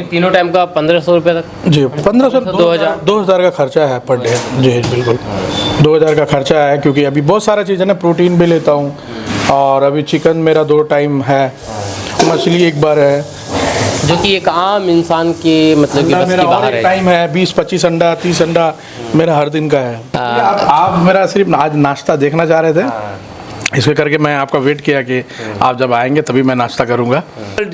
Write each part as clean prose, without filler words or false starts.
तीनों टाइम का 1500 रुपये तक जी 1500 2000 का खर्चा है पर डे। जी बिल्कुल 2000 का खर्चा है, क्योंकि अभी बहुत सारा चीज़ है ना, प्रोटीन भी लेता हूँ और अभी चिकन मेरा 2 टाइम है, मछली एक बार है, जो कि एक आम इंसान के मतलब कि बस मेरा की बाहर है। टाइम है 20-25 अंडा 30 अंडा मेरा हर दिन का है। आप मेरा सिर्फ आज नाश्ता देखना चाह रहे थे, इसके करके मैं आपका वेट किया कि आप जब आएंगे तभी मैं नाश्ता करूंगा।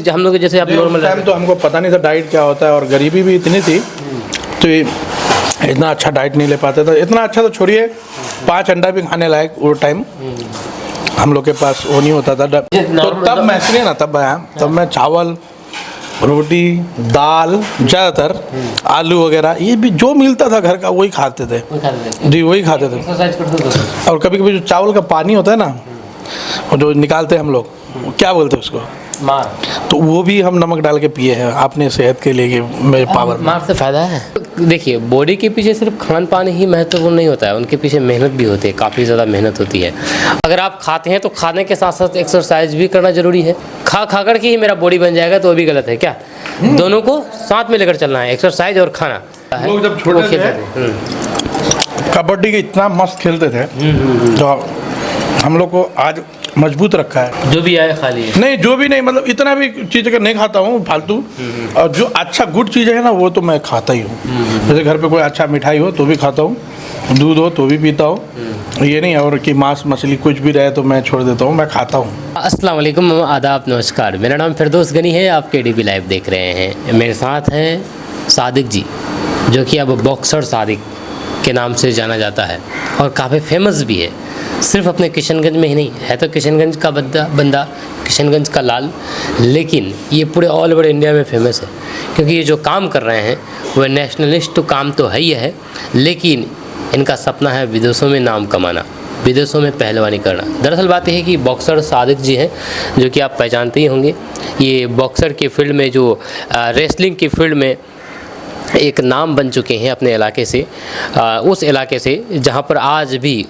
हम लोग जैसे आप नॉर्मल टाइम तो हमको पता नहीं था डाइट क्या होता है, और गरीबी भी इतनी थी तो इतना अच्छा डाइट नहीं ले पाते थे। इतना अच्छा तो छोड़िए, 5 अंडा भी खाने लायक वो टाइम हम लोग के पास वो नहीं होता था। तो तब मैं सुनिए ना, तब मैं चावल रोटी दाल ज़्यादातर आलू वगैरह ये भी जो मिलता था घर का वही खाते थे। जी वही खाते थे। एक्सरसाइज करते थे। और कभी कभी जो चावल का पानी होता है ना, वो जो निकालते हैं हम लोग, क्या बोलते हैं उसको, मार, तो वो भी हम नमक डाल के पिए हैं अपने सेहत के लिए कि मेरे पावर में। मार से फ़ायदा है। देखिए, बॉडी के पीछे सिर्फ खान पान ही महत्वपूर्ण नहीं होता है, उनके पीछे मेहनत भी होती है, काफ़ी ज़्यादा मेहनत होती है। अगर आप खाते हैं तो खाने के साथ साथ एक्सरसाइज भी करना जरूरी है। खा कर के ही मेरा बॉडी बन जाएगा तो वो भी गलत है क्या? दोनों को साथ में लेकर चलना है, एक्सरसाइज और खाना। लोग जब छोटे थे कबड्डी के इतना मस्त खेलते थे, तो हम लोग को आज मजबूत रखा है। जो भी आए खा लिए। नहीं, जो भी नहीं, मतलब इतना भी चीज़ का नहीं खाता हूँ फालतू, और जो अच्छा गुड चीज़ है ना वो तो मैं खाता ही हूँ। जैसे घर पे कोई अच्छा मिठाई हो तो भी खाता हूँ, दूध हो तो भी पीता हूँ, ये नहीं और कि मांस मछली कुछ भी रहे तो मैं छोड़ देता हूँ, मैं खाता हूँ। अस्सलाम वालेकुम, आदाब, नमस्कार। मेरा नाम फिरदौस गनी है, आप KDB लाइव देख रहे हैं। मेरे साथ हैं सादिक जी, जो कि अब बॉक्सर सादिक के नाम से जाना जाता है और काफ़ी फेमस भी है। सिर्फ अपने किशनगंज में ही नहीं है, तो किशनगंज का बंदा किशनगंज का लाल, लेकिन ये पूरे ऑल ओवर इंडिया में फेमस है, क्योंकि ये जो काम कर रहे हैं वह नेशनलिस्ट तो काम तो है ही है, लेकिन इनका सपना है विदेशों में नाम कमाना, विदेशों में पहलवानी करना। दरअसल बात यह है कि बॉक्सर सादिक जी हैं, जो कि आप पहचानते ही होंगे। ये बॉक्सर की फील्ड में, जो रेसलिंग की फील्ड में एक नाम बन चुके हैं अपने इलाके से, उस इलाके से जहाँ पर आज भी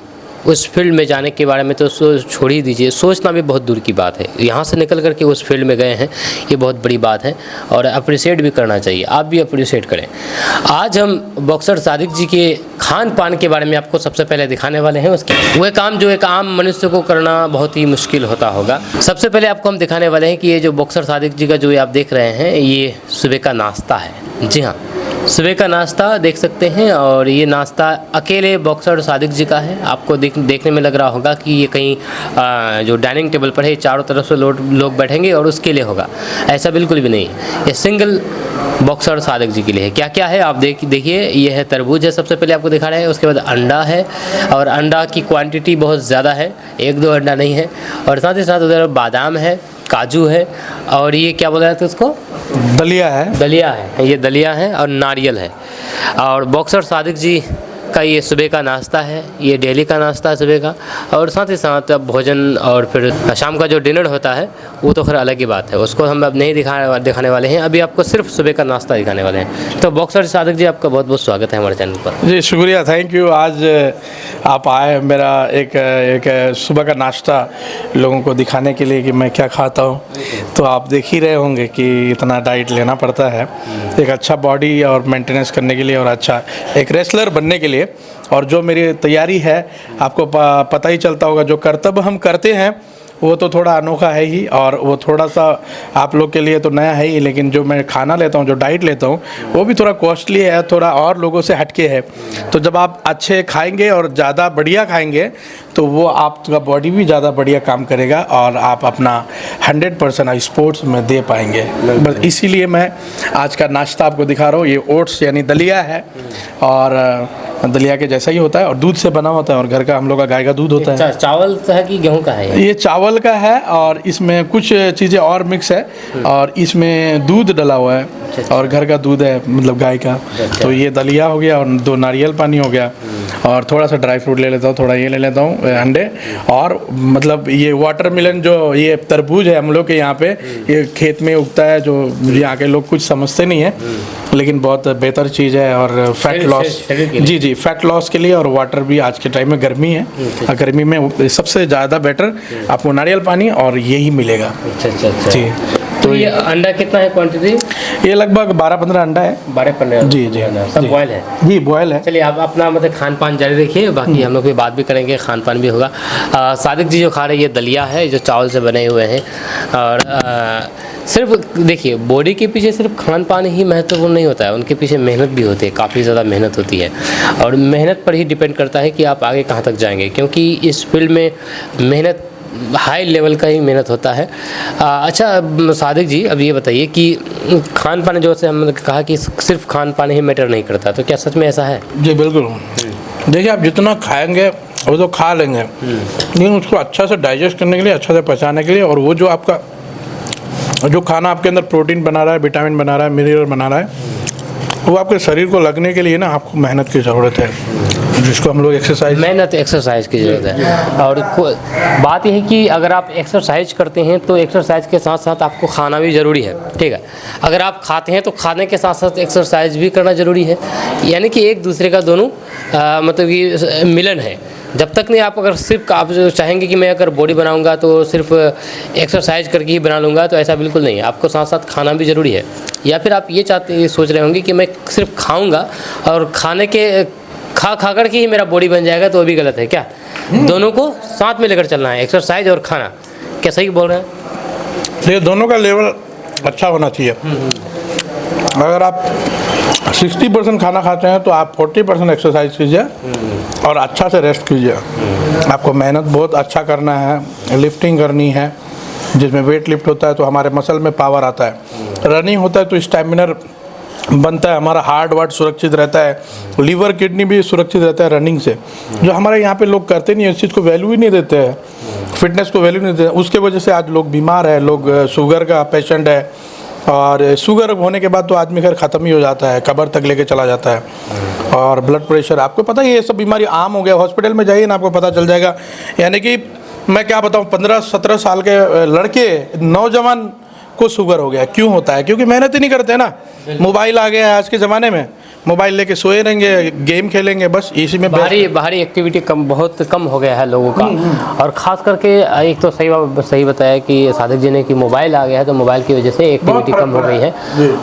उस फील्ड में जाने के बारे में तो छोड़ ही दीजिए, सोचना भी बहुत दूर की बात है। यहाँ से निकल करके उस फील्ड में गए हैं, ये बहुत बड़ी बात है और अप्रिशिएट भी करना चाहिए। आप भी अप्रिशिएट करें। आज हम बॉक्सर सादिक जी के खान पान के बारे में आपको सबसे पहले दिखाने वाले हैं। उसके वह काम जो एक आम मनुष्य को करना बहुत ही मुश्किल होता होगा। सबसे पहले आपको हम दिखाने वाले हैं कि ये जो बॉक्सर सादिक जी का जो आप देख रहे हैं, ये सुबह का नाश्ता है। जी हाँ, सुबह का नाश्ता देख सकते हैं, और ये नाश्ता अकेले बॉक्सर सादिक जी का है। आपको देखने में लग रहा होगा कि ये कहीं जो डाइनिंग टेबल पर है चारों तरफ से लोग बैठेंगे और उसके लिए होगा, ऐसा बिल्कुल भी नहीं है। ये सिंगल बॉक्सर सादिक जी के लिए है। क्या क्या है आप देखिए। ये है तरबूज है, सबसे पहले आपको दिखा रहे हैं। उसके बाद अंडा है, और अंडा की क्वांटिटी बहुत ज़्यादा है, 1-2 अंडा नहीं है। और साथ ही साथ उधर बादाम है, काजू है, और ये क्या बोल रहे थे उसको, दलिया है। दलिया है, ये दलिया है और नारियल है। और बॉक्सर सादिक जी का ये सुबह का नाश्ता है, ये डेली का नाश्ता है सुबह का। और साथ ही साथ अब भोजन और फिर शाम का जो डिनर होता है वो तो खैर अलग ही बात है, उसको हम अब नहीं दिखाने वाले हैं। अभी आपको सिर्फ सुबह का नाश्ता दिखाने वाले हैं। तो बॉक्सर सादिक जी, आपका बहुत बहुत स्वागत है हमारे चैनल पर। जी शुक्रिया, थैंक यू। आज आप आए मेरा एक सुबह का नाश्ता लोगों को दिखाने के लिए कि मैं क्या खाता हूँ। तो आप देख ही रहे होंगे कि इतना डाइट लेना पड़ता है एक अच्छा बॉडी और मेंटेनेंस करने के लिए, और अच्छा एक रेसलर बनने के लिए। और जो मेरी तैयारी है आपको पता ही चलता होगा, जो कर्तव्य हम करते हैं वो तो थोड़ा अनोखा है ही, और वो थोड़ा सा आप लोग के लिए तो नया है ही, लेकिन जो मैं खाना लेता हूँ, जो डाइट लेता हूँ, वो भी थोड़ा कॉस्टली है, थोड़ा और लोगों से हटके है। तो जब आप अच्छे खाएंगे और ज़्यादा बढ़िया खाएंगे तो वो आपका बॉडी भी ज़्यादा बढ़िया काम करेगा, और आप अपना 100% स्पोर्ट्स में दे पाएंगे। बस इसीलिए मैं आज का नाश्ता आपको दिखा रहा हूँ। ये ओट्स यानी दलिया है, और दलिया के जैसा ही होता है और दूध से बना होता है, और घर का हम लोग का गाय का दूध होता है। चावल का है कि गेहूं का है? ये चावल का है, और इसमें कुछ चीज़ें और मिक्स है, और इसमें दूध डला हुआ है, और घर का दूध है, मतलब गाय का। तो ये दलिया हो गया, और 2 नारियल पानी हो गया, और थोड़ा सा ड्राई फ्रूट ले लेता हूँ, थोड़ा ये ले लेता हूँ अंडे, और मतलब ये वाटरमेलन जो ये तरबूज है हम लोग के यहाँ पे, ये खेत में उगता है, जो यहाँ के लोग कुछ समझते नहीं है, लेकिन बहुत बेहतर चीज़ है। और फैट लॉस, जी फैट लॉस के लिए, और वाटर भी आज के टाइम में गर्मी है, गर्मी में सबसे ज़्यादा बेटर आपको नारियल पानी और यही मिलेगा। अच्छा। जी। तो ये अंडा कितना है क्वांटिटी? ये लगभग 12-15 अंडा है। 12-15 जी जी सब जी। बॉयल है। जी बॉयल है। चलिए आप अपना मतलब खान पान जारी रखिए, बाकी हम लोग भी बात भी करेंगे, खान पान भी होगा। सादिक जी जो खा रहे हैं ये दलिया है जो चावल से बने हुए हैं। और सिर्फ देखिए बॉडी के पीछे सिर्फ खान पान ही महत्वपूर्ण नहीं होता है, उनके पीछे मेहनत भी होती है, काफ़ी ज़्यादा मेहनत होती है। और मेहनत पर ही डिपेंड करता है कि आप आगे कहाँ तक जाएंगे, क्योंकि इस फील्ड में मेहनत हाई लेवल का ही मेहनत होता है। अच्छा सादिक जी अब ये बताइए कि खान पान जो से हमने कहा कि सिर्फ खान पान ही मैटर नहीं करता, तो क्या सच में ऐसा है? जी बिल्कुल। देखिए आप जितना खाएंगे वो तो खा लेंगे, लेकिन उसको अच्छा से डाइजेस्ट करने के लिए, अच्छा से पचाने के लिए, और वो जो आपका जो खाना आपके अंदर प्रोटीन बना रहा है, विटामिन बना रहा है, मिनरल बना रहा है, वो आपके शरीर को लगने के लिए ना आपको मेहनत की ज़रूरत है, जिसको हम लोग मेहनत एक्सरसाइज की ज़रूरत है। और बात यह है कि अगर आप एक्सरसाइज करते हैं तो एक्सरसाइज के साथ साथ आपको खाना भी ज़रूरी है, ठीक है। अगर आप खाते हैं तो खाने के साथ साथ एक्सरसाइज भी करना ज़रूरी है, यानी कि एक दूसरे का दोनों मतलब कि मिलन है। जब तक नहीं आप अगर सिर्फ आप जो चाहेंगे कि मैं अगर बॉडी बनाऊंगा तो सिर्फ एक्सरसाइज करके ही बना लूँगा, तो ऐसा बिल्कुल नहीं है, आपको साथ साथ खाना भी ज़रूरी है। या फिर आप ये सोच रहे होंगे कि मैं सिर्फ खाऊंगा और खाने के खा कर के ही मेरा बॉडी बन जाएगा, तो वो भी गलत है। क्या दोनों को साथ में लेकर चलना है, एक्सरसाइज और खाना। क्या सही बोल रहे हैं? ये दोनों का लेवल अच्छा होना चाहिए। अगर आप 60% खाना खाते हैं तो आप 40% एक्सरसाइज कीजिए और अच्छा से रेस्ट कीजिए। आपको मेहनत बहुत अच्छा करना है, लिफ्टिंग करनी है, जिसमें वेट लिफ्ट होता है तो हमारे मसल में पावर आता है, रनिंग होता है तो स्टैमिना बनता है, हमारा हार्ट वार्ट सुरक्षित रहता है, लीवर किडनी भी सुरक्षित रहता है रनिंग से। जो हमारे यहाँ पे लोग करते नहीं है, इस चीज़ को वैल्यू ही नहीं देते हैं, फिटनेस को वैल्यू नहीं देते हैं, उसके वजह से आज लोग बीमार है, लोग शुगर का पेशेंट है, और शुगर होने के बाद तो आदमी खैर ख़त्म ही हो जाता है, कब्र तक लेके चला जाता है। और ब्लड प्रेशर, आपको पता ही ये सब बीमारी आम हो गया, हॉस्पिटल में जाइए ना आपको पता चल जाएगा। यानी कि मैं क्या बताऊँ, 15-17 साल के लड़के नौजवान को शुगर हो गया। क्यों होता है? क्योंकि मेहनत ही नहीं करते ना। मोबाइल आ गया है आज के ज़माने में, मोबाइल लेके सोए रहेंगे, गेम खेलेंगे, बस इसी में बाहरी एक्टिविटी बहुत कम हो गया है लोगों का। और ख़ास करके एक तो सही बताया कि सादिक जी ने कि मोबाइल आ गया है, तो मोबाइल की वजह से एक्टिविटी कम हो गई है।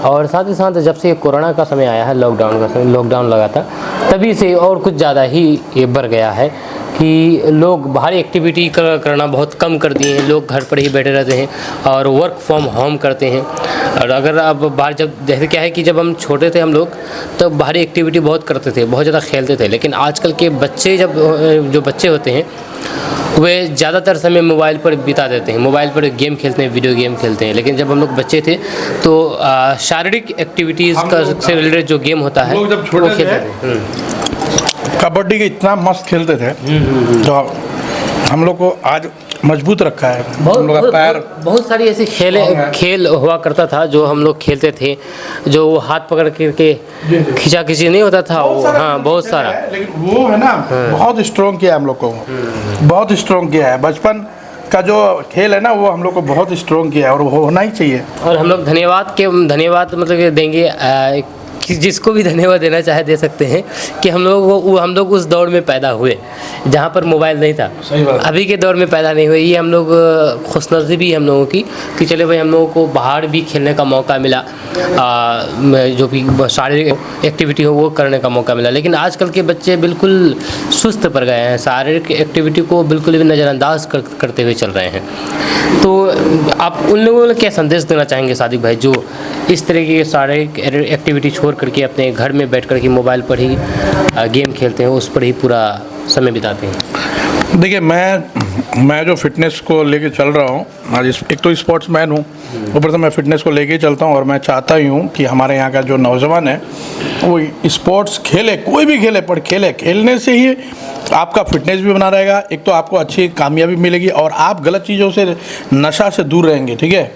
और साथ ही साथ जब से कोरोना का समय आया है, लॉकडाउन लगा था, तभी से और कुछ ज़्यादा ही ये बढ़ गया है कि लोग बाहरी एक्टिविटी करना बहुत कम कर दिए हैं। लोग घर पर ही बैठे रहते हैं और वर्क फ्रॉम होम करते हैं। और अगर अब बाहर, जब जैसे क्या है कि जब हम छोटे थे हम लोग, तब बाहरी एक्टिविटी बहुत करते थे, बहुत ज़्यादा खेलते थे। लेकिन आजकल के बच्चे जो बच्चे होते हैं वे ज़्यादातर समय मोबाइल पर बिता देते हैं, मोबाइल पर गेम खेलते हैं, वीडियो गेम खेलते हैं। लेकिन जब हम लोग बच्चे थे तो शारीरिक एक्टिविटीज़ से रिलेटेड जो गेम होता है जब छोटे वो खेलते थे। कबड्डी के इतना मस्त खेलते थे, तो हम लोग को आज मजबूत रखा है। हम लोग का पैर बहुत सारी ऐसी खेल हुआ करता था जो हम लोग खेलते थे, जो वो हाथ पकड़ करके खींचा खींची नहीं होता था वो, हाँ बहुत सारा। लेकिन वो है ना, बहुत स्ट्रॉन्ग किया है हम लोग को, बहुत स्ट्रॉन्ग किया है। बचपन का जो खेल है ना, वो हम लोग को बहुत स्ट्रॉन्ग किया है, और वो होना ही चाहिए। और हम लोग धन्यवाद मतलब देंगे कि जिसको भी धन्यवाद देना चाहे दे सकते हैं कि हम लोग उस दौर में पैदा हुए जहाँ पर मोबाइल नहीं था। सही बात। अभी के दौर में पैदा नहीं हुए। ये हम लोग खुशनसीबी हम लोगों की कि चले भाई हम लोगों को बाहर भी खेलने का मौका मिला, जो भी शारीरिक एक्टिविटी हो वो करने का मौका मिला। लेकिन आजकल के बच्चे बिल्कुल सुस्त पड़ गए हैं, शारीरिक एक्टिविटी को बिल्कुल भी नज़रअंदाज करते हुए चल रहे हैं। तो आप उन लोगों को क्या संदेश देना चाहेंगे सादिक भाई, जो इस तरह की शारीरिक एक्टिविटी छोड़ करके अपने घर में बैठ करके मोबाइल पर ही गेम खेलते हैं, उस पर ही पूरा समय बिताते हैं? देखिए मैं जो फिटनेस को लेके चल रहा हूँ आज, एक तो स्पोर्ट्समैन हूँ, ऊपर से मैं फिटनेस को लेके चलता हूँ। और मैं चाहता ही हूँ कि हमारे यहाँ का जो नौजवान है वो स्पोर्ट्स खेले, कोई भी खेले, पर खेलने से ही आपका फिटनेस भी बना रहेगा, एक तो आपको अच्छी कामयाबी मिलेगी और आप गलत चीज़ों से, नशा से दूर रहेंगे, ठीक है।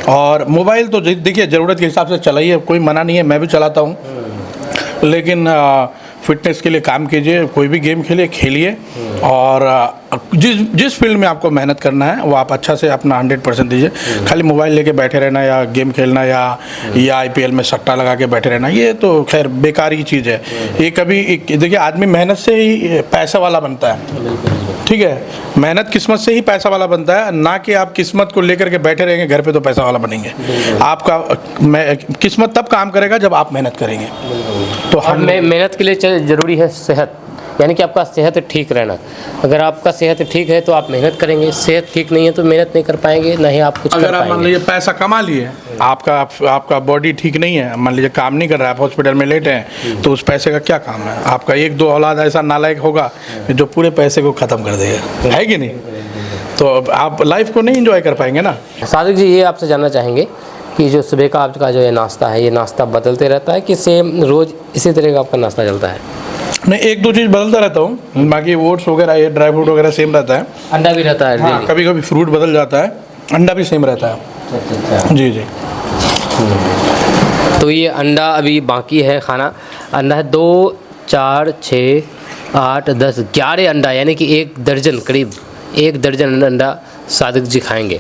और मोबाइल तो देखिए ज़रूरत के हिसाब से चलाइए, कोई मना नहीं है, मैं भी चलाता हूँ, लेकिन फिटनेस के लिए काम कीजिए, कोई भी गेम खेलिए और जिस फील्ड में आपको मेहनत करना है वो आप अच्छा से अपना 100% दीजिए। खाली मोबाइल लेके बैठे रहना या गेम खेलना या IPL में सट्टा लगा के बैठे रहना, ये तो खैर बेकार की चीज़ है। ये कभी देखिए, आदमी मेहनत से ही पैसा वाला बनता है, ठीक है। मेहनत किस्मत से ही पैसा वाला बनता है, ना कि आप किस्मत को लेकर के बैठे रहेंगे घर पे तो पैसा वाला बनेंगे। आपका किस्मत तब काम करेगा जब आप मेहनत करेंगे। तो हम मेहनत के लिए ज़रूरी है सेहत, यानी कि आपका सेहत ठीक रहना। अगर आपका सेहत ठीक है तो आप मेहनत करेंगे, सेहत ठीक नहीं है तो मेहनत नहीं कर पाएंगे, ना ही आप कुछ अगर कर आप मान पाएंगे। लीजिए पैसा कमा लिए, आपका बॉडी ठीक नहीं है, मान लीजिए काम नहीं कर रहा है, आप हॉस्पिटल में लेटे हैं, तो उस पैसे का क्या काम है? आपका 1-2 औलाद ऐसा नालायक होगा जो पूरे पैसे को ख़त्म कर देगा, है कि नहीं? तो आप लाइफ को नहीं एंजॉय कर पाएंगे ना। सादिक जी, ये आपसे जानना चाहेंगे कि जो सुबह का आपका जो ये नाश्ता है, ये नाश्ता बदलते रहता है कि सेम रोज़ इसी तरह का आपका नाश्ता चलता है? नहीं, 1-2 चीज़ बदलता रहता हूँ, बाकी ओट्स वगैरह ये ड्राई फ्रूट वगैरह सेम रहता है। अंडा भी रहता है? हाँ, कभी कभी फ्रूट बदल जाता है, अंडा भी सेम रहता है। अच्छा। जी जी। तो ये अंडा अभी बाकी है खाना। अंडा है 2, 4, 6, 8, 10, 11 अंडा, यानी कि 1 दर्जन, करीब 1 दर्जन अंडा सादिक जी खाएंगे।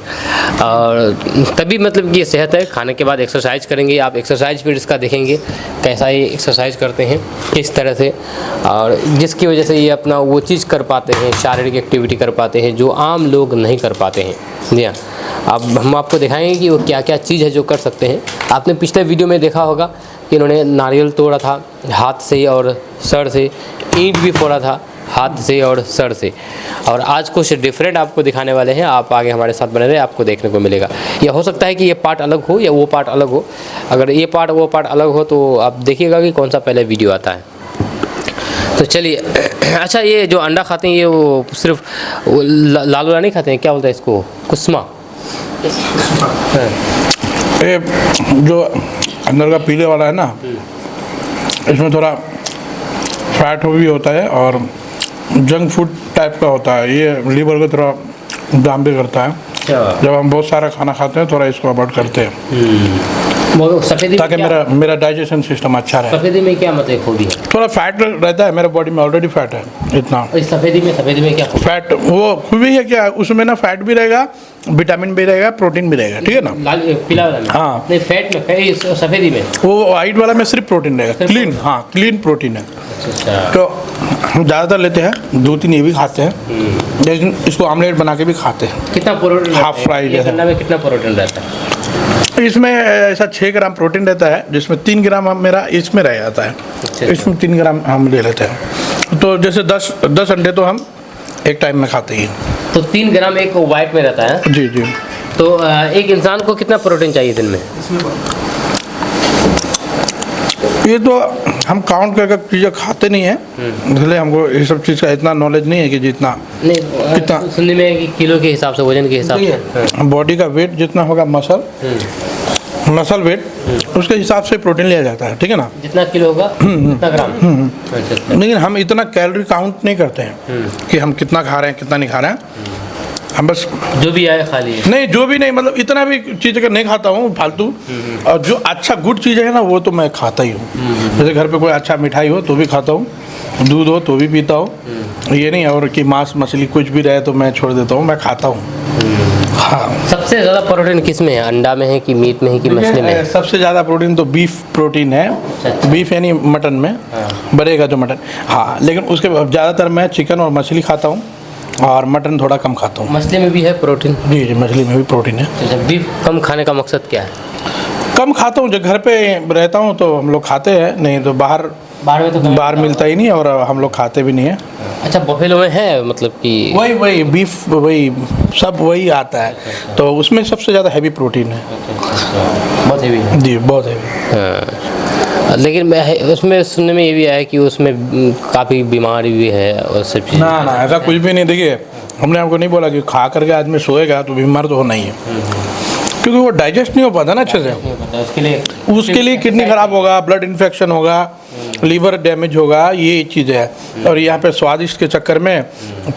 और तभी मतलब कि ये सेहत है। खाने के बाद एक्सरसाइज करेंगे, आप एक्सरसाइज भी इसका देखेंगे कैसा ये एक्सरसाइज करते हैं, किस तरह से, और जिसकी वजह से ये अपना वो चीज़ कर पाते हैं, शारीरिक एक्टिविटी कर पाते हैं जो आम लोग नहीं कर पाते हैं। जी हाँ, अब हम आपको दिखाएंगे कि वो क्या क्या चीज़ है जो कर सकते हैं। आपने पिछले वीडियो में देखा होगा कि इन्होंने नारियल तोड़ा था हाथ से और सर से, ईंट भी फोड़ा था हाथ से और सर से, और आज कुछ डिफरेंट आपको दिखाने वाले हैं। आप आगे हमारे साथ बने रहे, आपको देखने को मिलेगा। या हो सकता है कि ये पार्ट अलग हो या वो पार्ट अलग हो। अगर ये पार्ट वो पार्ट अलग हो तो आप देखिएगा कि कौन सा पहले वीडियो आता है। तो चलिए, अच्छा, ये जो अंडा खाते हैं ये वो सिर्फ लाल वाला नहीं खाते हैं, क्या बोलते हैं इसको, कुस्मा? ये जो अंदर का पीले वाला है ना, इसमें थोड़ा फैट भी होता है और जंक फूड टाइप का होता है। ये लीवर को थोड़ा जाम भी करता है। जब हम बहुत सारा खाना खाते हैं थोड़ा इसको अवॉइड करते हैं सफ़ेदी ताकि मेरा डाइजेशन सिस्टम अच्छा रहे। सफ़ेदी में क्या मतलब खूबी है? थोड़ा फैट रहता है, मेरे बॉडी में ऑलरेडी फैट है इतना। सफ़ेदी में क्या फैट वो खूबी है क्या, उसमें ना फैट भी रहेगा, विटामिन भी रहेगा, प्रोटीन भी रहेगा, ठीक है ना। लाल पीला वाला में? हाँ। नहीं, फैट में, सफ़ेदी में वो वाइट वाला में सिर्फ प्रोटीन रहेगा, क्लीन। हाँ, क्लीन प्रोटीन है। अच्छा। तो हम ज़्यादातर लेते हैं, 2-3 ये भी खाते हैं, लेकिन इसको ऑमलेट बना के भी खाते हैं। कितना प्रोटीन? हाफ फ्राई जैसा। अंडा में कितना प्रोटीन रहता है? इसमें ऐसा 6 ग्राम प्रोटीन रहता है, जिसमें 3 ग्राम मेरा इसमें रह जाता है। अच्छा। इसमें 3 ग्राम हम ले लेते हैं। तो जैसे 10 अंडे तो हम एक टाइम में खाते ही। तो 3 ग्राम एक वाइट में रहता है? जी जी। तो एक इंसान को कितना प्रोटीन चाहिए दिन में? ये तो हम काउंट करके चीज़ें खाते नहीं हैं, इसलिए हमको ये सब चीज़ का इतना नॉलेज नहीं है कि जितना नहीं, कितना सुनने में कि किलो के हिसाब से, वजन के हिसाब से। बॉडी का वेट जितना होगा, मसल वेट, उसके हिसाब से प्रोटीन लिया जाता है, ठीक है ना। जितना किलो होगा उतना ग्राम। अच्छा। लेकिन हम इतना कैलोरी काउंट नहीं करते हैं कि हम कितना खा रहे हैं कितना नहीं खा रहे हैं। हम बस जो भी आए खा लिए। नहीं, जो भी नहीं, मतलब इतना भी चीज़ का नहीं खाता हूँ फालतू। और जो अच्छा गुड चीज़ है ना वो तो मैं खाता ही हूँ। जैसे घर पे कोई अच्छा मिठाई हो तो भी खाता हूँ, दूध हो तो भी पीता हूँ। ये नहीं और कि मांस मछली कुछ भी रहे तो मैं छोड़ देता हूँ, मैं खाता हूँ। हाँ। सबसे ज़्यादा प्रोटीन किस में है? अंडा में है कि मीट में है कि मछली में है? सबसे ज़्यादा प्रोटीन तो बीफ प्रोटीन है। बीफ यानी मटन में, बड़ेगा जो मटन। हाँ, लेकिन उसके ज़्यादातर मैं चिकन और मछली खाता हूँ और मटन थोड़ा कम खाता हूँ। मछली में भी है प्रोटीन? जी जी, मछली में भी प्रोटीन है। अच्छा, बीफ कम खाने का मकसद क्या है? कम खाता हूँ, जब घर पे रहता हूँ तो हम लोग खाते हैं, नहीं तो बाहर में तो बाहर मिलता ही नहीं और हम लोग खाते भी नहीं है। अच्छा, बफेलो में है मतलब कि वही बीफ, वही सब वही आता है, तो उसमें सबसे ज़्यादा हैवी प्रोटीन है। बहुत हेवी है जी, बहुत हैवी। हाँ, लेकिन उसमें सुनने में ये भी आया कि उसमें काफ़ी बीमारी भी है और सब चीज़। ना ऐसा कुछ भी नहीं। देखिए, हमने आपको नहीं बोला कि खा करके आदमी सोएगा तो बीमार तो होना ही है, क्योंकि वो डाइजेस्ट नहीं हो पाता ना अच्छे से। उसके लिए किडनी खराब होगा, ब्लड इन्फेक्शन होगा, लीवर डैमेज होगा, ये चीज़ है। और यहाँ पे स्वादिष्ट के चक्कर में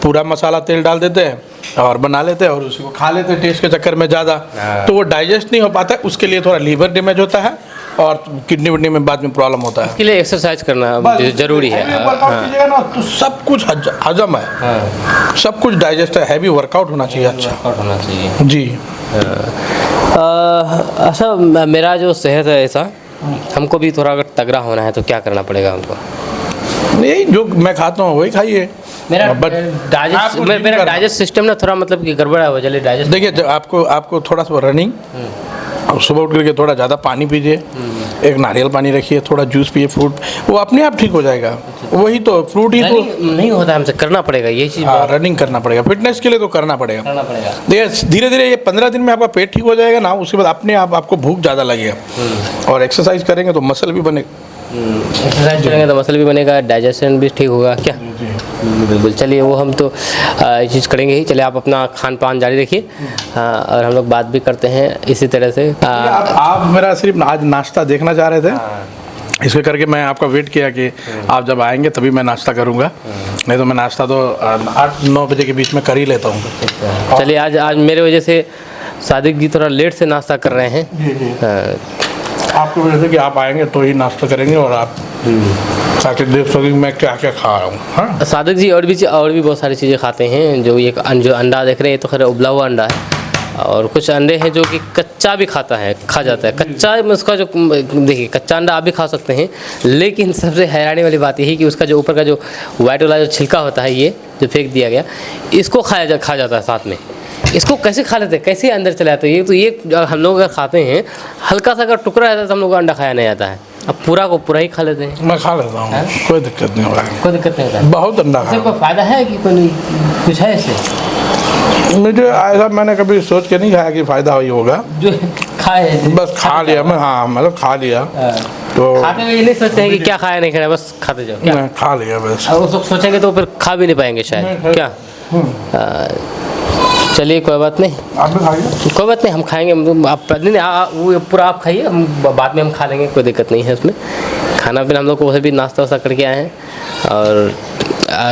पूरा मसाला तेल डाल देते हैं और बना लेते हैं और उसी को खा लेते हैं टेस्ट के चक्कर में ज़्यादा, तो वो डाइजेस्ट नहीं हो पाता। उसके लिए थोड़ा लीवर डैमेज होता है और किडनी विडनी में बाद में प्रॉब्लम होता है। इसके लिए एक्सरसाइज करना जरूरी है। वर्कआउट कीजिएगा ना तो सब कुछ हजम है, हाँ, सब कुछ डाइजेस्ट है। हैवी वर्कआउट होना चाहिए, अच्छा वर्कआउट होना चाहिए जी। अच्छा, मेरा जो सेहत है ऐसा, हमको भी थोड़ा अगर तगड़ा होना है तो क्या करना पड़ेगा हमको? यही जो मैं खाता हूँ वही खाइए। मेरा But आपको जिम मेरा करना। डाइजेस्ट सिस्टम ना थोड़ा मतलब कि गड़बड़ा है, चलिए डाइजेस्ट। देखिए जब आपको थोड़ा सा रनिंग और सुबह उठ करके थोड़ा ज़्यादा पानी पीजिए, एक नारियल पानी रखिए, थोड़ा जूस पिए, फ्रूट, वो अपने आप ठीक हो जाएगा। वही तो फ्रूट ही तो नहीं होता हमसे, करना पड़ेगा ये चीज़। हाँ, रनिंग करना पड़ेगा, फिटनेस के लिए तो करना पड़ेगा। करना पड़ेगा। देखिए धीरे धीरे ये 15 दिन में आपका पेट ठीक हो जाएगा ना, उसके बाद अपने आप आपको भूख ज़्यादा लगेगा। और एक्सरसाइज करेंगे तो मसल भी बनेगा। एक्सरसाइज करेंगे तो मसल भी बनेगा, डाइजेशन भी ठीक होगा क्या? बिल्कुल। चलिए वो हम तो ये चीज़ करेंगे ही। चलिए आप अपना खान पान जारी रखिए, और हम लोग बात भी करते हैं इसी तरह से। आप मेरा सिर्फ आज नाश्ता देखना चाह रहे थे, इसके करके मैं आपका वेट किया कि आप जब आएंगे तभी मैं नाश्ता करूंगा, नहीं तो मैं नाश्ता तो 8-9 बजे के बीच में कर ही लेता हूँ। चलिए आज मेरे वजह से सादिक जी थोड़ा लेट से नाश्ता कर रहे हैं। आपकी वजह से कि आप आएंगे तो ही नाश्ता करेंगे और आप ताकि देख सकें मैं क्या क्या खा रहा हूँ। हाँ, सादिक जी और भी बहुत सारी चीज़ें खाते हैं। जो जो अंडा देख रहे हैं, ये तो खैर उबला हुआ अंडा है, और कुछ अंडे हैं जो कि कच्चा भी खा जाता है। कच्चा में उसका जो, देखिए कच्चा अंडा आप भी खा सकते हैं, लेकिन सबसे हैरानी वाली बात यही कि उसका जो ऊपर का जो वाइट वाला जो छिलका होता है, ये जो फेंक दिया गया, इसको खा जाता है साथ में। इसको कैसे खा लेते हैं, कैसे अंदर चले जाते हैं? ये हम लोग अगर खाते हैं, हल्का सा अगर टुकड़ा रहता है तो हम लोग को अंडा खाया नहीं जाता है, अब पूरा को पूरा ही खा लेते हैं। मैं खा लेता हूँ, कोई दिक्कत नहीं होगा। कोई दिक्कत नहीं होता है। बहुत अंडा खा। कोई फ़ायदा है कि कोई कुछ है इससे? मुझे ऐसा मैंने कभी सोच के नहीं खाया कि फ़ायदा ही होगा, जो खाए बस खा लिया मैं। हाँ मतलब खा लिया तो खाते हुए ये नहीं सोचते हैं कि क्या खाया नहीं खाया, बस खाते जाओ क्या? मैं खा लिया बस। और उस वक्त सोचेंगे तो फिर खा भी नहीं पाएंगे शायद, क्या? चलिए कोई बात नहीं, आप भी खाइए। कोई बात नहीं, हम खाएंगे। आप नहीं, वो पूरा आप खाइए, हम बाद में हम खा लेंगे, कोई दिक्कत नहीं है उसमें। खाना पीना हम लोग को वैसे भी नाश्ता वास्ता करके आए हैं, और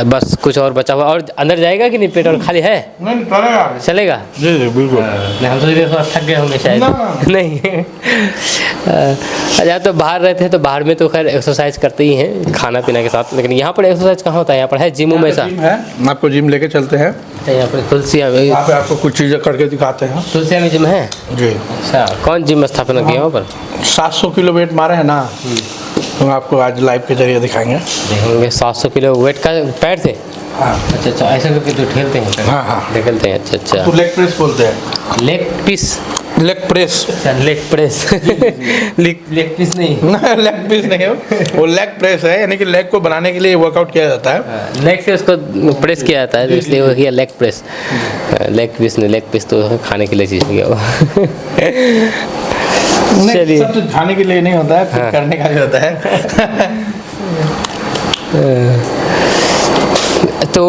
बस कुछ और बचा हुआ और अंदर जाएगा कि नहीं? पेट और खाली है? नहीं चलेगा। चलेगा? जी जी बिल्कुल। नहीं, हम सोच रहे थोड़ा थक गए होंगे शायद। नहीं। अच्छा, तो बाहर रहते हैं तो बाहर में तो खैर एक्सरसाइज करते ही हैं खाना पीना के साथ, लेकिन यहाँ पर एक्सरसाइज कहाँ होता है? यहाँ पर है जिम में ऐसा? जिम है, आपको जिम लेके चलते हैं। यहाँ पर तुलसिया में, यहाँ पे आपको कुछ चीज़ें करके दिखाते हैं। तुलसिया में जिम है? जी। अच्छा, कौन जिम स्थापना किया वहाँ पर? 700 किलो वेट मारे हैं ना, तो आपको आज लाइव के जरिए दिखाएंगे। देखेंगे 700 किलो वेट का पैर से? हाँ अच्छा, ऐसे करके जो ठेलते हैं? हाँ निकलते हैं। अच्छा, तो लेग प्रेस बोलते हैं। Leg piece? Leg press. अच्छा, लेग प्रेस। लेग पीस नहीं? लेग पीस नहीं हो, वो लेग प्रेस है, यानी कि लेग को बनाने के लिए वर्कआउट किया जाता है। लेग से उसको प्रेस किया जाता है, तो इसलिए वो किया लेग प्रेस। लेग पीस नहीं, लेग पीस तो खाने के लिए चीज़ हो गया वो। नहीं, सब तो खाने के लिए नहीं होता है, फिर करने का भी होता है। तो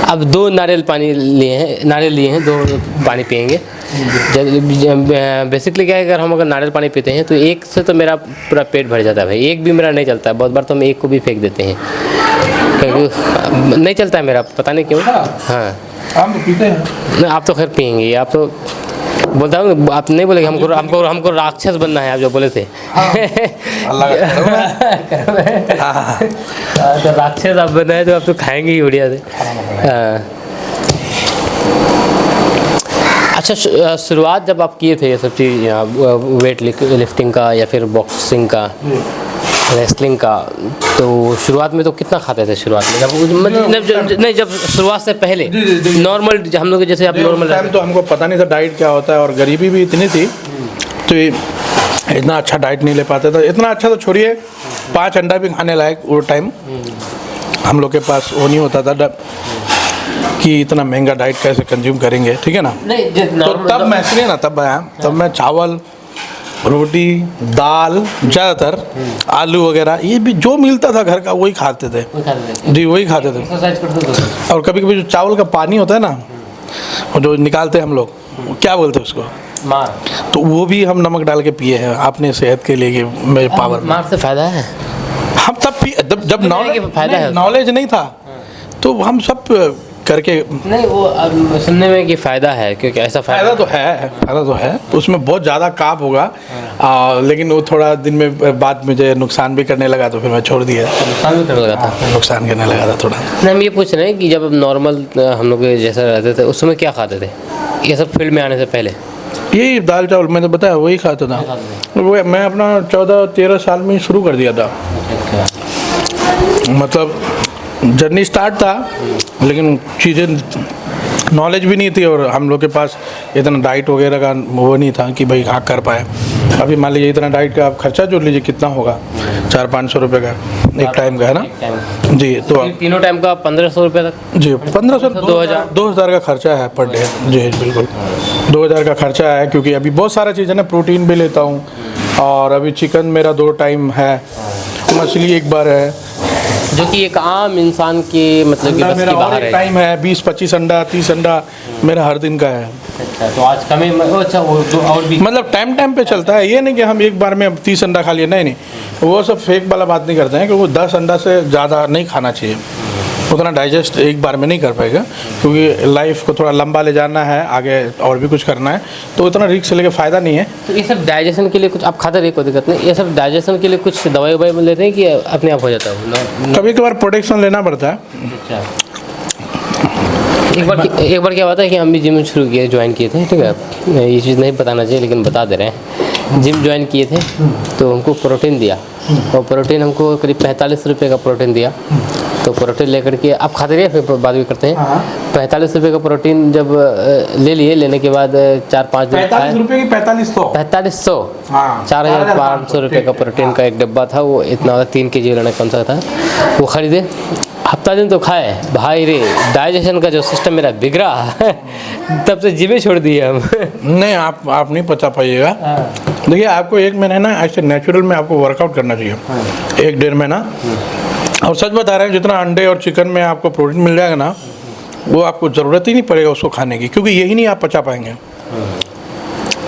अब 2 नारियल लिए हैं, 2 पानी पियेंगे। बेसिकली क्या है, अगर नारियल पानी पीते हैं तो एक से तो मेरा पूरा पेट भर जाता है भाई, एक भी मेरा नहीं चलता है। बहुत बार तो हम एक को भी फेंक देते हैं, क्योंकि नहीं चलता है मेरा, पता नहीं क्यों। हाँ, हम तो पीते हैं। नहीं, आप तो खैर पियेंगे, आप तो बोलता हूँ, आप नहीं बोलेंगे हमको राक्षस बनना है, आप जो बोले थे। अल्लाह का तो राक्षस आप बनना है तो आप तो खाएंगे ही बढ़िया से। अच्छा, शुरुआत जब आप किए थे ये सब चीज़, वेट लिफ्टिंग का या फिर बॉक्सिंग का, रेसलिंग का, तो शुरुआत में तो कितना खाते थे? शुरुआत में जब शुरुआत से पहले नॉर्मल हम लोग जैसे आप नॉर्मल टाइम तो हमको पता नहीं था डाइट क्या होता है, और गरीबी भी इतनी थी तो इतना अच्छा डाइट नहीं ले पाते थे। इतना अच्छा तो छोड़िए, 5 अंडा भी खाने लायक वो टाइम हम लोग के पास वो नहीं होता था कि इतना महंगा डाइट कैसे कंज्यूम करेंगे, ठीक है ना। तो तब मैं सुनिए ना, तब मैं चावल, रोटी, दाल, ज़्यादातर आलू वगैरह, ये भी जो मिलता था घर का वही खाते थे। जी वही खाते थे। एक्सरसाइज करते थे। और कभी कभी जो चावल का पानी होता है ना, वो जो निकालते हैं हम लोग, क्या बोलते हैं उसको, मार, तो वो भी हम नमक डाल के पिए हैं अपने सेहत के लिए, कि मेरे पावर में। मार से फायदा है? हम तब जब फायदा है। नॉलेज नहीं था तो हम सब करके। नहीं वो अब सुनने में कि फ़ायदा है, क्योंकि ऐसा फ़ायदा तो है उसमें बहुत ज़्यादा काप होगा, लेकिन वो थोड़ा दिन में बाद मुझे नुकसान भी करने लगा, तो फिर मैं छोड़ दिया। नुकसान भी करने लगा था? नुकसान करने लगा था थोड़ा। नहीं, हम ये पूछ रहे हैं कि जब नॉर्मल हम लोग जैसा रहते थे उस समय क्या खाते थे, ये सब फील्ड में आने से पहले? यही दाल चावल मैंने बताया, वही खाता था। वो मैं अपना 14-13 साल में ही शुरू कर दिया था। मतलब जर्नी स्टार्ट था, लेकिन चीज़ें नॉलेज भी नहीं थी और हम लोग के पास इतना डाइट वगैरह का वो नहीं था कि भाई हाँ कर पाए। अभी मान लीजिए इतना डाइट का आप खर्चा जोड़ लीजिए कितना होगा, 400-500 रुपये का एक टाइम का, है ना जी। तो तीनों टाइम का 1500 रुपये तक? जी 1500 2000 का खर्चा है पर डे। जी बिल्कुल 2000 का खर्चा है, क्योंकि अभी बहुत सारा चीज़ है ना, प्रोटीन भी लेता हूँ और अभी चिकन मेरा 2 टाइम है, मछली एक बार है, जो कि एक आम इंसान के मतलब कि बस की बाहर है। टाइम है 20-25 अंडा 30 अंडा मेरा हर दिन का है। अच्छा, तो आज कमी अच्छा वो तो और भी मतलब टाइम पे चलता है, ये नहीं कि हम एक बार में 30 अंडा खा लिए, नहीं वो सब फेक वाला बात नहीं करते हैं कि वो 10 अंडा से ज़्यादा नहीं खाना चाहिए, उतना डाइजेस्ट एक बार में नहीं कर पाएगा, क्योंकि लाइफ को थोड़ा लंबा ले जाना है, आगे और भी कुछ करना है, तो उतना रिस्क लेके फ़ायदा नहीं है। तो ये सब डाइजेशन के लिए कुछ आप खाते रहिए, कोई दिक्कत नहीं, ये सब डाइजेशन के लिए कुछ दवाई ववाई लेते हैं कि अपने आप हो जाता है? कभी कभार प्रोटेक्शन लेना पड़ता है। अच्छा, एक बार क्या हुआ था कि हम भी जिम शुरू किए, ज्वाइन किए थे, ठीक है, ये चीज़ नहीं बताना चाहिए लेकिन बता दे रहे हैं। जिम ज्वाइन किए थे तो हमको प्रोटीन दिया, और प्रोटीन हमको करीब 45 रुपये का प्रोटीन दिया। तो प्रोटीन लेकर के आप खाते रहिए, फिर बात भी करते हैं। 45 रुपये का प्रोटीन जब लेने के बाद 4-5 दिन 45 रुपये की 4500 4500 रुपये का प्रोटीन का एक डब्बा था, वो इतना 3 kg लेना कौन सा था, वो ख़रीदे, हफ्ता दिन तो खाए भाई रे, डाइजेशन का जो सिस्टम मेरा बिगड़ा तब से जिम छोड़ दिए हम। नहीं आप नहीं पचा पाइएगा। देखिए आपको 1 महीने ना ऐसे नेचुरल में आपको वर्कआउट करना चाहिए, 1-1.5 महीना। और सच बता रहे हैं, जितना अंडे और चिकन में आपको प्रोटीन मिल जाएगा ना, वो आपको ज़रूरत ही नहीं पड़ेगा उसको खाने की, क्योंकि यही नहीं आप पचा पाएंगे,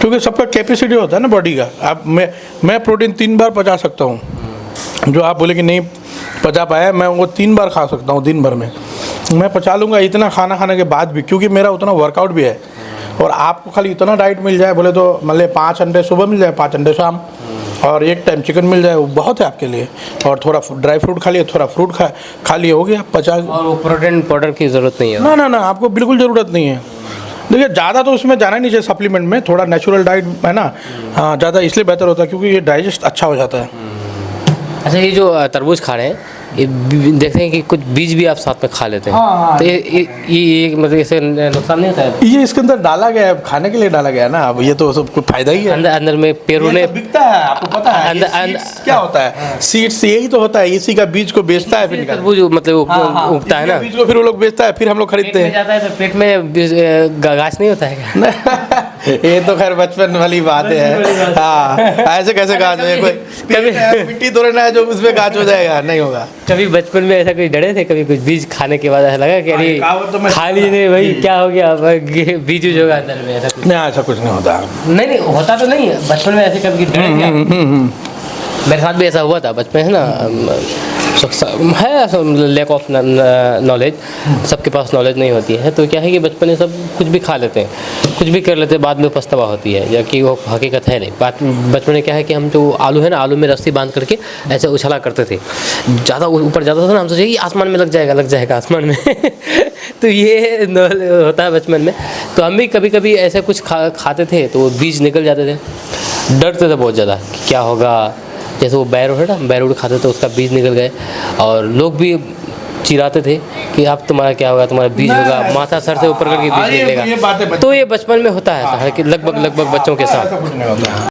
क्योंकि सबका कैपेसिटी होता है ना बॉडी का। आप मैं प्रोटीन 3 बार पचा सकता हूँ, जो आप बोले कि नहीं पचा पाया, मैं वो 3 बार खा सकता हूँ दिन भर में, मैं पचा लूँगा इतना खाना खाने के बाद भी, क्योंकि मेरा उतना वर्कआउट भी है। और आपको खाली इतना डाइट मिल जाए, बोले तो मान 5 अंडे सुबह मिल जाए, 5 अंडे शाम, और 1 टाइम चिकन मिल जाए, वो बहुत है आपके लिए। और थोड़ा ड्राई फ्रूट खा लिए, थोड़ा फ्रूट खा लिए, हो गया 50। और वो प्रोटीन पाउडर की ज़रूरत नहीं है? ना आपको बिल्कुल ज़रूरत नहीं है। देखिए ज़्यादा तो उसमें जाना नहीं चाहिए सप्लीमेंट में, थोड़ा नेचुरल डाइट है ना, हाँ ज़्यादा इसलिए बेहतर होता है क्योंकि ये डाइजेस्ट अच्छा हो जाता है। अच्छा, ये जो तरबूज खा रहे हैं, ये देखते हैं कि कुछ बीज भी आप साथ में खा लेते हैं। हाँ, तो ये मतलब इससे नुकसान नहीं होता है? ये इसके अंदर डाला गया है, खाने के लिए डाला गया है ना, अब ये तो सब कुछ फायदा ही है। अंदर में पेरू ने बिकता है, आपको पता है क्या होता है? सीड्स यही तो होता है, इसी का बीज को बेचता है, फिर तरबूज मतलब उगता है ना, बीज को फिर वो लोग बेचता है, फिर हम लोग खरीदते हैं। जाता है तो पेट में गाछ नहीं होता है? ये तो खैर बचपन वाली बात है। हाँ, ऐसे कैसे गाछ हो, कोई मिट्टी तोड़ना है जो उसमें गाछ हो जाएगा? नहीं होगा। कभी बचपन में ऐसा कोई डरे थे, कभी कुछ बीज खाने के बाद ऐसा लगा कि अरे खा लिए नहीं भाई, क्या हो गया बीज होगा अंदर में? ऐसा कुछ नहीं, ऐसा कुछ नहीं होता। नहीं होता तो नहीं है, बचपन में ऐसे कभी डरे थे? मेरे साथ भी ऐसा हुआ था बचपन, है ना, है लैक ऑफ नॉलेज, सबके पास नॉलेज नहीं होती है, तो क्या है कि बचपन में सब कुछ भी खा लेते हैं, कुछ भी कर लेते हैं, बाद में पछतावा होती है, जबकि वो हकीकत है नहीं। बात बचपन में क्या है कि हम जो आलू है ना, आलू में रस्सी बांध करके ऐसे उछला करते थे, ज़्यादा ऊपर जाता था ना, हम सोचे कि आसमान में लग जाएगा आसमान में तो ये होता है बचपन में। तो हम भी कभी कभी ऐसे कुछ खाते थे तो बीज निकल जाते थे, डरते थे बहुत ज़्यादा कि क्या होगा। जैसे वो बैर है ना, बैर खाते थे, उसका बीज निकल गए, और लोग भी चिराते थे कि अब तुम्हारा क्या होगा, तुम्हारा बीज होगा, माथा सर से ऊपर करके बीज निकलेगा। तो ये बचपन में होता है कि लगभग बच्चों के साथ।